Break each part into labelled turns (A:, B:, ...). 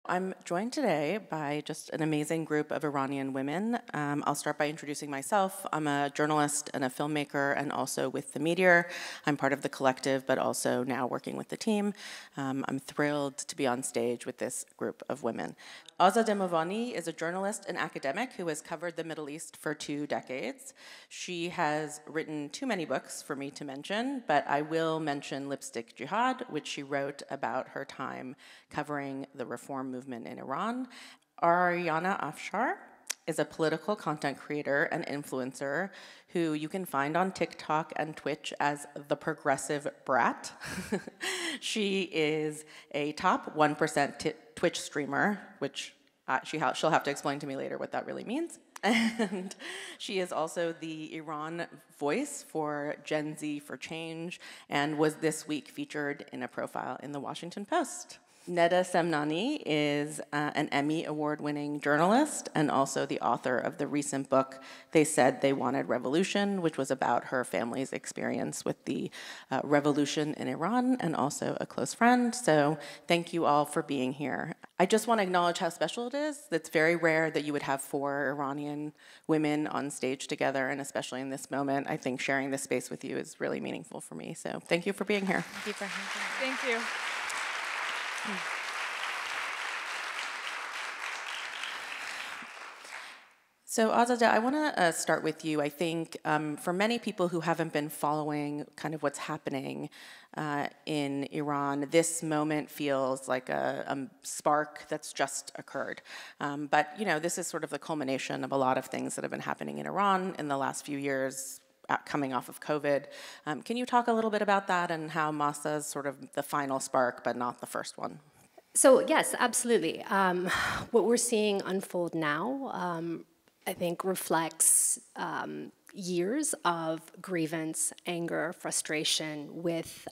A: I'm joined today by just an amazing group of Iranian women. I'll start by introducing myself. I'm a journalist and a filmmaker, and also with The Meteor. I'm part of the collective, but also now working with the team. I'm thrilled to be on stage with this group of women. Azadeh Movani is a journalist and academic who has covered the Middle East for 2 decades. She has written too many books for me to mention, but I will mention Lipstick Jihad, which she wrote about her time covering the reform movement in Iran. Ariana Afshar is a political content creator and influencer who you can find on TikTok and Twitch as the Progressive Brat. She is a top 1% Twitch streamer, which she'll have to explain to me later what that really means. And she is also the Iran voice for Gen Z for Change and was this week featured in a profile in the Washington Post. Neda Semnani is an Emmy Award-winning journalist and also the author of the recent book, They Said They Wanted Revolution, which was about her family's experience with the revolution in Iran, and also a close friend. So thank you all for being here. I just want to acknowledge how special it is. It's very rare that you would have 4 Iranian women on stage together, and especially in this moment, I think sharing this space with you is really meaningful for me. So thank you for being here.
B: Thank you for having me.
C: Thank you.
A: So Azadeh, I want to start with you. I think for many people who haven't been following kind of what's happening in Iran, this moment feels like a spark that's just occurred. But this is sort of the culmination of a lot of things that have been happening in Iran in the last few years, coming off of COVID. Can you talk a little bit about that and how Mahsa is sort of the final spark, but not the first one?
B: So yes, absolutely. What we're seeing unfold now, I think reflects years of grievance, anger, frustration with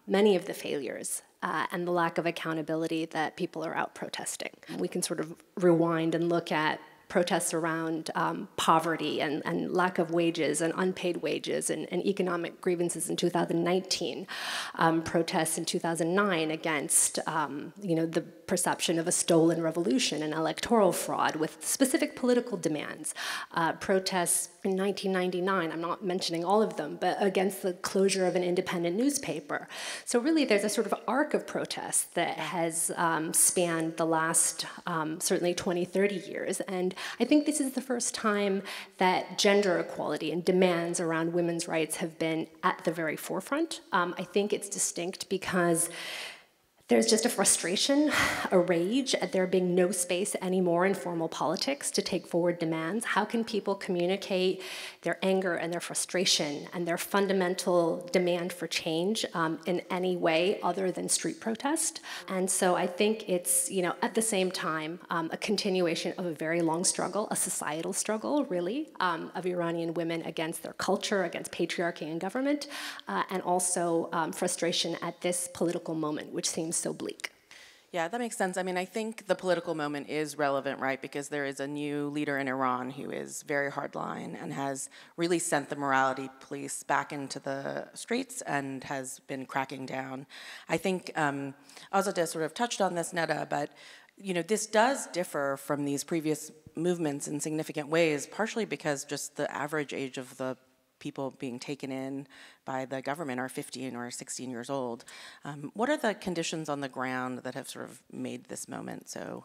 B: many of the failures and the lack of accountability that people are out protesting. We can sort of rewind and look at protests around poverty and lack of wages and unpaid wages and economic grievances in 2019, protests in 2009 against the perception of a stolen revolution and electoral fraud with specific political demands, protests in 1999, I'm not mentioning all of them, but against the closure of an independent newspaper. So really there's a sort of arc of protests that has spanned the last certainly 20, 30 years. And I think this is the first time that gender equality and demands around women's rights have been at the very forefront. I think it's distinct because there's just a frustration, a rage at there being no space anymore in formal politics to take forward demands. How can people communicate their anger and their frustration and their fundamental demand for change in any way other than street protest? And so I think it's, at the same time, a continuation of a very long struggle, a societal struggle, really, of Iranian women against their culture, against patriarchy and government, and also frustration at this political moment, which seems so bleak.
A: Yeah, that makes sense. I mean, I think the political moment is relevant, right? Because there is a new leader in Iran who is very hardline and has really sent the morality police back into the streets and has been cracking down. I think Azadeh sort of touched on this, Neda, but this does differ from these previous movements in significant ways, partially because just the average age of the people being taken in by the government are 15 or 16 years old. What are the conditions on the ground that have sort of made this moment so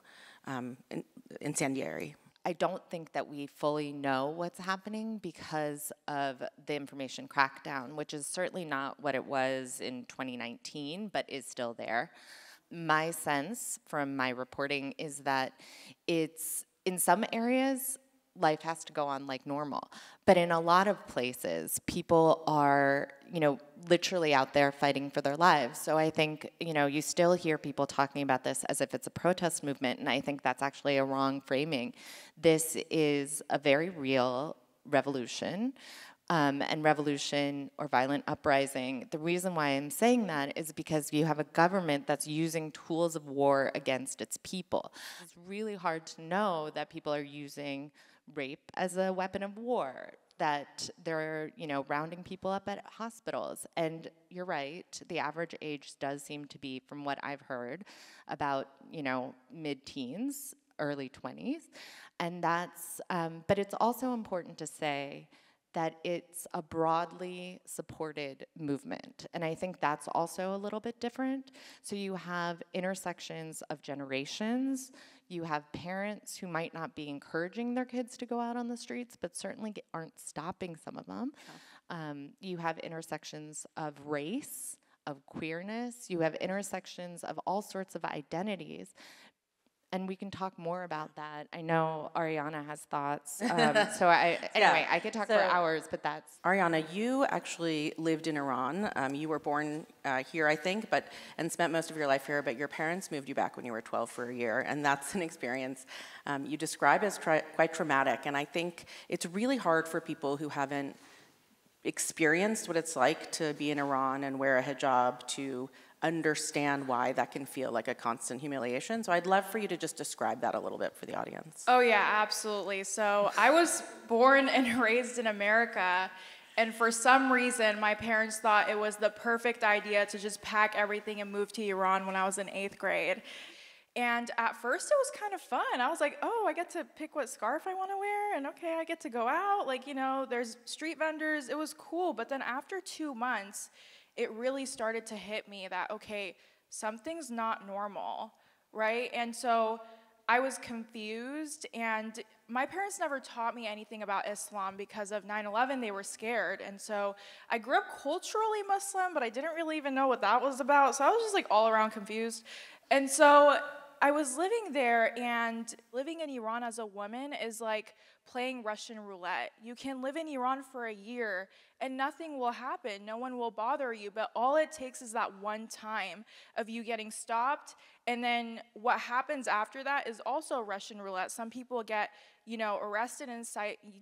A: incendiary?
C: I don't think that we fully know what's happening because of the information crackdown, which is certainly not what it was in 2019, but is still there. My sense from my reporting is that it's, in some areas, life has to go on like normal. But in a lot of places, people are, literally out there fighting for their lives. So I think, you still hear people talking about this as if it's a protest movement, and I think that's actually a wrong framing. This is a very real revolution. And revolution or violent uprising. The reason why I'm saying that is because you have a government that's using tools of war against its people. It's really hard to know that people are using rape as a weapon of war, that they're, rounding people up at hospitals. And you're right, the average age does seem to be, from what I've heard, about, mid-teens, early 20s. And that's, but it's also important to say that it's a broadly supported movement. And I think that's also a little bit different. So you have intersections of generations. You have parents who might not be encouraging their kids to go out on the streets, but certainly aren't stopping some of them. You have intersections of race, of queerness. You have intersections of all sorts of identities. And we can talk more about that. I know Ariana has thoughts. Anyway, I could talk for hours, but that's...
A: Ariana, you actually lived in Iran. You were born here, I think, and spent most of your life here, but your parents moved you back when you were 12 for a year, and that's an experience you describe as quite traumatic. And I think it's really hard for people who haven't experienced what it's like to be in Iran and wear a hijab to understand why that can feel like a constant humiliation. So I'd love for you to just describe that a little bit for the audience.
D: Oh yeah, absolutely. So I was born and raised in America, and for some reason my parents thought it was the perfect idea to just pack everything and move to Iran when I was in 8th grade. And at first it was kind of fun. I was like, oh, I get to pick what scarf I want to wear, and okay, I get to go out. Like, there's street vendors. It was cool. But then after 2 months, it really started to hit me that, okay, something's not normal, right? And so I was confused, and my parents never taught me anything about Islam because of 9/11. They were scared. And so I grew up culturally Muslim, but I didn't really even know what that was about. So I was just like all around confused. And so I was living there, and living in Iran as a woman is like playing Russian roulette. You can live in Iran for a year and nothing will happen. No one will bother you, but all it takes is that one time of you getting stopped, and then what happens after that is also Russian roulette. Some people get, arrested and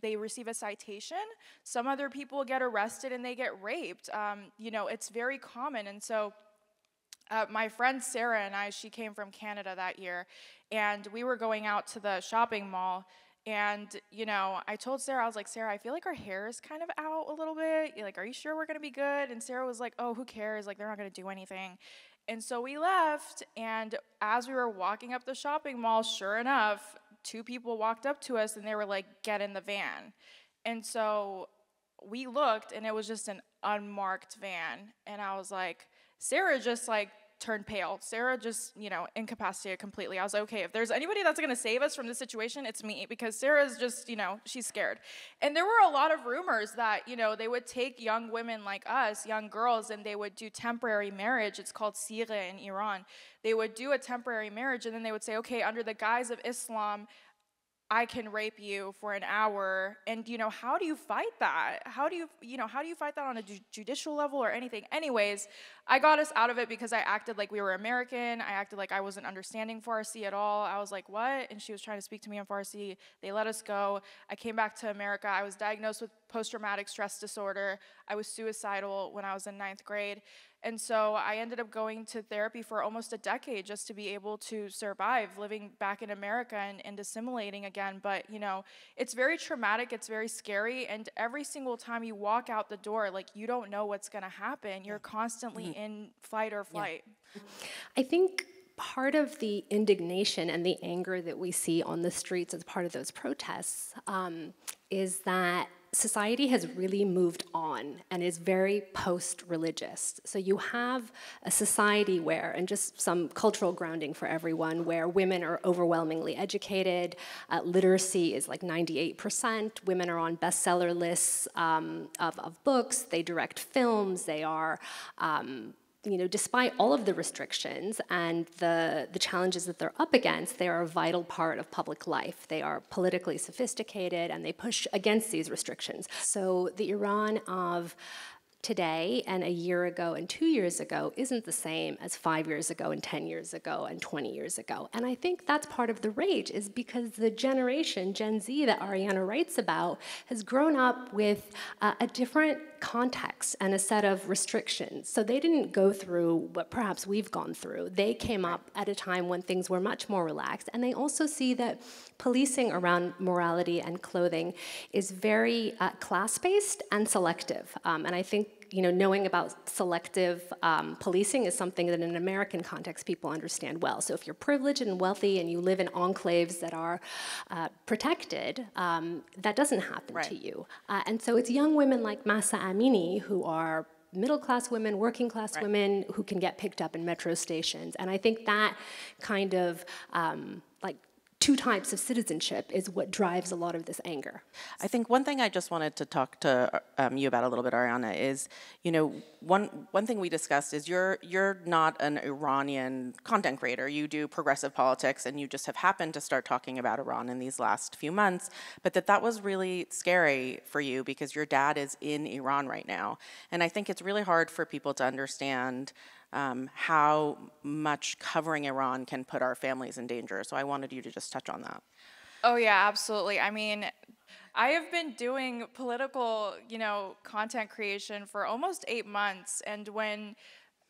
D: they receive a citation. Some other people get arrested and they get raped. It's very common. And so my friend Sarah and I, she came from Canada that year, and we were going out to the shopping mall. And, I told Sarah, I was like, Sarah, I feel like our hair is kind of out a little bit. Like, are you sure we're going to be good? And Sarah was like, oh, who cares? Like, they're not going to do anything. And so we left, and as we were walking up the shopping mall, sure enough, 2 people walked up to us, and they were like, get in the van. And so we looked, and it was just an unmarked van. And I was like, Sarah just turned pale. Sarah just, incapacitated completely. I was like, okay, if there's anybody that's gonna save us from this situation, it's me, because Sarah's just, she's scared. And there were a lot of rumors that, they would take young women like us, young girls, and they would do temporary marriage. It's called sighe in Iran. They would do a temporary marriage, and then they would say, okay, under the guise of Islam, I can rape you for an hour. And, how do you fight that? How do you fight that on a judicial level or anything? Anyways, I got us out of it because I acted like we were American. I acted like I wasn't understanding Farsi at all. I was like, what? And she was trying to speak to me in Farsi. They let us go. I came back to America. I was diagnosed with post-traumatic stress disorder. I was suicidal when I was in 9th grade. And so I ended up going to therapy for almost a decade just to be able to survive living back in America and assimilating again. But, it's very traumatic, it's very scary, and every single time you walk out the door, you don't know what's gonna happen. You're constantly in fight or flight.
B: Yeah. I think part of the indignation and the anger that we see on the streets as part of those protests is that society has really moved on and is very post-religious. So you have a society where, and just some cultural grounding for everyone, where women are overwhelmingly educated, literacy is like 98%, women are on bestseller lists of books, they direct films, they are despite all of the restrictions and the challenges that they're up against, they are a vital part of public life. They are politically sophisticated, and they push against these restrictions. So the Iran of today and a year ago and 2 years ago isn't the same as 5 years ago and 10 years ago and 20 years ago. And I think that's part of the rage, is because the generation, Gen Z, that Ariana writes about, has grown up with a different context and a set of restrictions. So they didn't go through what perhaps we've gone through. They came up at a time when things were much more relaxed. And they also see that policing around morality and clothing is very class-based and selective. And I think knowing about selective policing is something that in an American context people understand well. So if you're privileged and wealthy and you live in enclaves that are protected, that doesn't happen to you. And so it's young women like Mahsa Amini who are middle-class women, working-class women who can get picked up in metro stations. And I think that kind of two types of citizenship is what drives a lot of this anger.
A: I think one thing I just wanted to talk to you about a little bit, Ariana, is, one thing we discussed is you're not an Iranian content creator. You do progressive politics, and you just have happened to start talking about Iran in these last few months, but that was really scary for you because your dad is in Iran right now. And I think it's really hard for people to understand how much covering Iran can put our families in danger. So I wanted you to just touch on that.
D: Oh yeah, absolutely. I mean, I have been doing political, content creation for almost 8 months, and when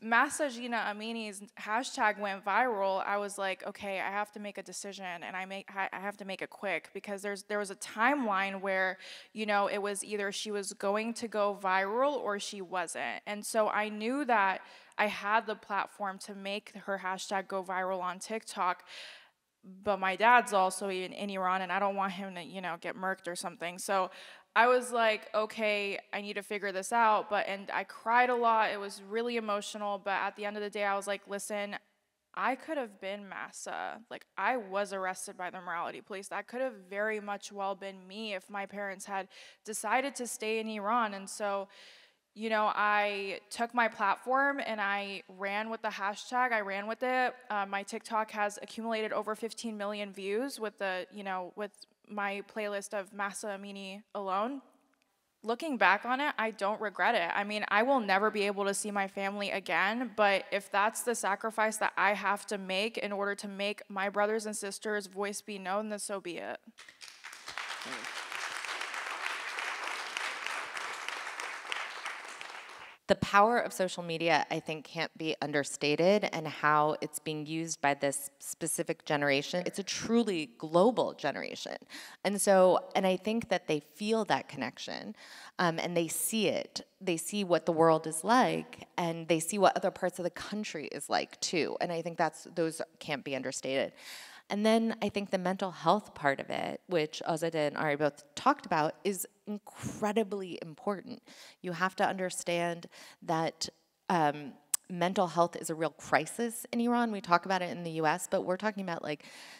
D: Mahsa Amini's hashtag went viral, I was like, okay, I have to make a decision, and I have to make it quick, because there was a timeline where, it was either she was going to go viral or she wasn't. And so I knew that I had the platform to make her hashtag go viral on TikTok, but my dad's also in Iran, and I don't want him to, get murked or something. So I was like, okay, I need to figure this out. And I cried a lot. It was really emotional. But at the end of the day, I was like, listen, I could have been Mahsa. Like, I was arrested by the morality police. That could have very much well been me if my parents had decided to stay in Iran. And so, I took my platform and I ran with the hashtag. I ran with it. My TikTok has accumulated over 15 million views with with my playlist of Mahsa Amini alone. Looking back on it, I don't regret it. I mean, I will never be able to see my family again, but if that's the sacrifice that I have to make in order to make my brothers and sisters' voice be known, then so be it.
C: The power of social media, I think, can't be understated, and how it's being used by this specific generation. It's a truly global generation. And I think that they feel that connection, and they see it. They see what the world is like, and they see what other parts of the country is like, too. And I think those can't be understated. And then I think the mental health part of it, which Azadeh and Ari both talked about, is incredibly important. You have to understand that mental health is a real crisis in Iran. We talk about it in the US, but we're talking about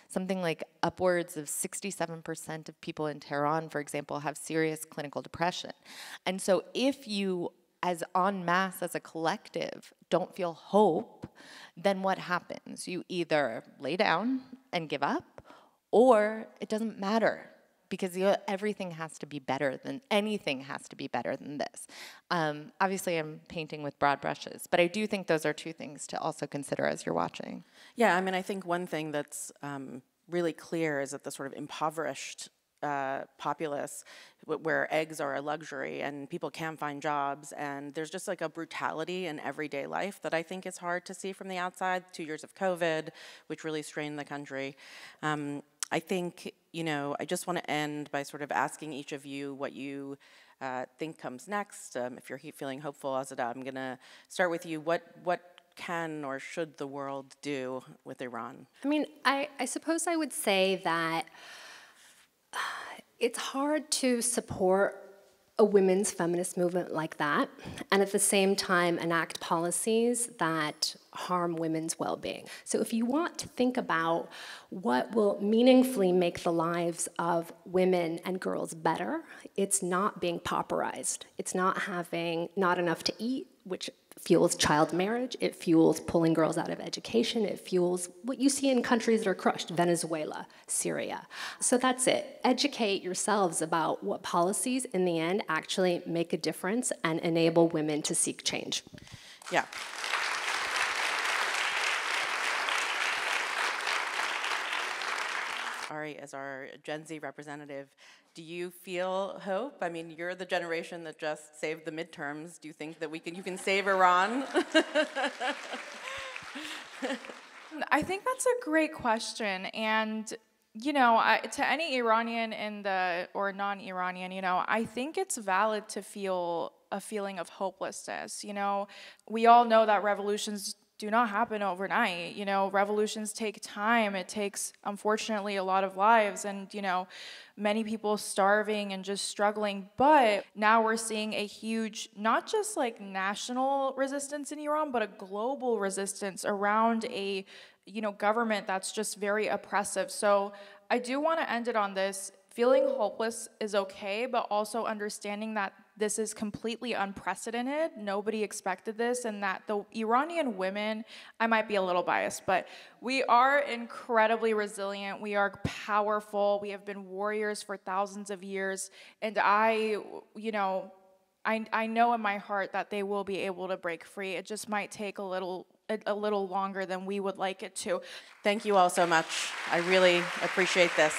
C: something like upwards of 67% of people in Tehran, for example, have serious clinical depression. And so if you, as en masse, as a collective, don't feel hope, then what happens? You either lay down and give up, or it doesn't matter, because anything has to be better than this. Obviously, I'm painting with broad brushes, but I do think those are two things to also consider as you're watching.
A: Yeah, I mean, I think one thing that's really clear is that the sort of impoverished populace, where eggs are a luxury and people can't find jobs, and there's just a brutality in everyday life that I think is hard to see from the outside. 2 years of COVID, which really strained the country. I think, I just want to end by sort of asking each of you what you think comes next. If you're feeling hopeful, Azadeh, I'm going to start with you. What can or should the world do with Iran?
B: I mean, I suppose I would say that it's hard to support a women's feminist movement like that, and at the same time enact policies that harm women's well-being. So if you want to think about what will meaningfully make the lives of women and girls better, it's not being pauperized. It's not having not enough to eat, which fuels child marriage, it fuels pulling girls out of education, it fuels what you see in countries that are crushed, Venezuela, Syria. So that's it. Educate yourselves about what policies in the end actually make a difference and enable women to seek change.
A: Yeah. Ari, as our Gen Z representative, do you feel hope? I mean, you're the generation that just saved the midterms. Do you think that you can save Iran?
D: I think that's a great question, and to any Iranian or non-Iranian, I think it's valid to feel a feeling of hopelessness. We all know that revolutions do not happen overnight. Revolutions take time. It takes, unfortunately, a lot of lives, and many people starving and just struggling. But now we're seeing a huge, not just like national resistance in Iran, but a global resistance around a government that's just very oppressive. So I do want to end it on this. Feeling hopeless is okay, but also understanding that this is completely unprecedented. Nobody expected this, and that the Iranian women, I might be a little biased, but we are incredibly resilient. We are powerful. We have been warriors for thousands of years, and I know in my heart that they will be able to break free. It just might take a little longer than we would like it to.
A: Thank you all so much. I really appreciate this.